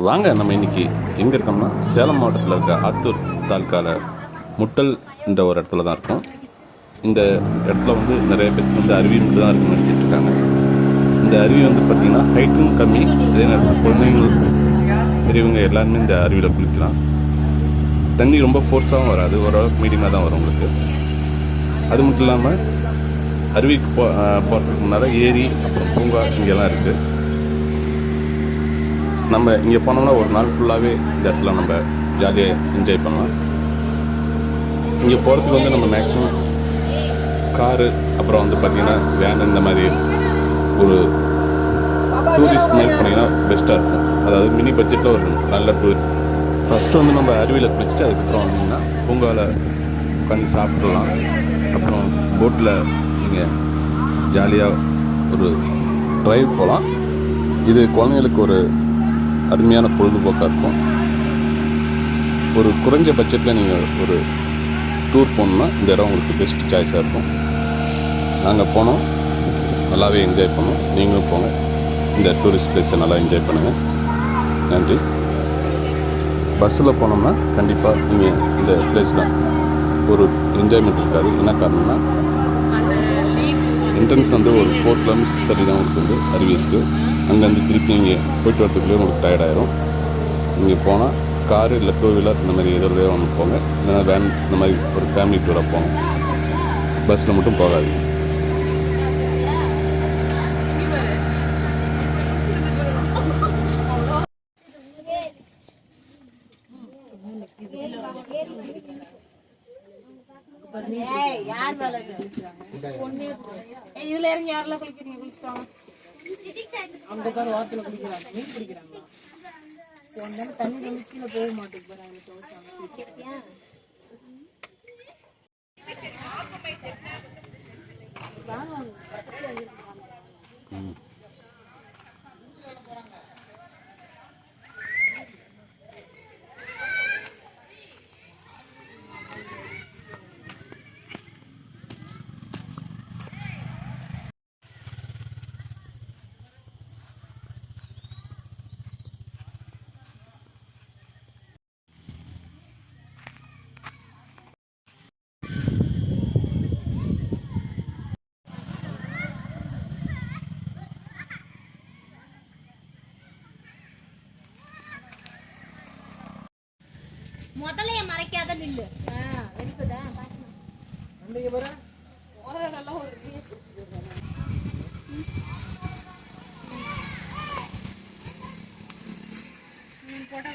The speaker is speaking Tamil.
வாங்க நம்ம இன்னைக்கு எங்கே இருக்கோம்னா சேலம் மாவட்டத்தில் இருக்க ஆத்தூர் தாலுக்காவில் முட்டல் என்ற ஒரு இடத்துல தான் இருக்கோம். இந்த இடத்துல வந்து நிறைய பேருக்கு வந்து அருவி மட்டும் தான் இருக்குன்னு நினச்சிட்டு இருக்காங்க. இந்த அருவி வந்து பார்த்திங்கன்னா ஹைட்டும் கம்மி, அதே நேரத்தில் குழந்தைங்கள் பெரியவங்க எல்லாருமே இந்த அருவியில் குளிக்கலாம். தண்ணி ரொம்ப ஃபோர்ஸாகவும் வராது, ஓரளவுக்கு மீடியமாக தான் வரும் உங்களுக்கு. அது மட்டும் இல்லாமல் அருவிக்கு போகிறதுக்கு முன்னால் ஏரி அப்புறம் பூங்கா இங்கெல்லாம் இருக்குது. நம்ம இங்கே போனோம்னா ஒரு நாள் ஃபுல்லாகவே இந்த இடத்துல நம்ம ஜாலியாக என்ஜாய் பண்ணலாம். இங்கே போகிறதுக்கு வந்து நம்ம மேக்ஸிமம் காரு அப்புறம் வந்து பார்த்திங்கன்னா வேன் இந்த மாதிரி ஒரு டூரிஸ்ட் மாதிரி போனீங்கன்னா பெஸ்ட்டாக இருக்கும். அதாவது மினி பட்ஜெட்டில் ஒரு நல்ல டூர். ஃபஸ்ட்டு வந்து நம்ம அருவியில் குளிச்சுட்டு அதுக்கப்புறம் வந்தீங்கன்னா பூங்காவில் உட்காந்து சாப்பிட்றலாம். அப்புறம் போட்டில் நீங்கள் ஜாலியாக ஒரு ட்ரைவ் போகலாம். இது குழந்தைங்களுக்கு ஒரு அருமையான பொழுதுபோக்காக இருக்கும். ஒரு குறைஞ்ச பட்ஜெட்டில் நீங்கள் ஒரு டூர் போகணுன்னா இந்த இடம் உங்களுக்கு பெஸ்ட் சாய்ஸாக இருக்கும். நாங்கள் போனோம், நல்லாவே என்ஜாய் பண்ணோம். நீங்களும் போங்க, இந்த டூரிஸ்ட் பிளேஸை நல்லா என்ஜாய் பண்ணுங்கள். நன்றி. பஸ்ஸில் போனோம்னா கண்டிப்பாக நீங்கள் இந்த பிளேஸில் ஒரு என்ஜாய்மெண்ட் இருக்காது. என்ன காரணம்னா என்ட்ரன்ஸ் வந்து ஒரு 4 கிலோமீட்டர்ஸ் தள்ளி தான் உங்களுக்கு வந்து அருவி இருக்குது. அங்கேருந்து திருப்பி இங்கே போய்ட்டு வரத்துக்குள்ளே உங்களுக்கு டயர்டாயிரும். இங்கே போனால் காரு இல்லை 2 வீலர் இந்த மாதிரி ஏதோ ஒன்று போங்க, இல்லைனா வேன் இந்த மாதிரி ஒரு ஃபேமிலி டூராக போங்க. பஸ்ஸில் மட்டும் போகாது. இதுல இறங்கி யாரெல்லாம் குளிக்கிறீங்க? குளிச்சுவாங்க. அந்த பேர் வாரத்துல குளிக்கிறாங்க, மீன் பிடிக்கிறாங்க. தண்ணி கீழே போக மாட்டேங்குது. முதல்ல மறைக்காத நில்லு. Very good. அன்னைக்கு வர ஒரு நல்ல ஒரு போட்டோ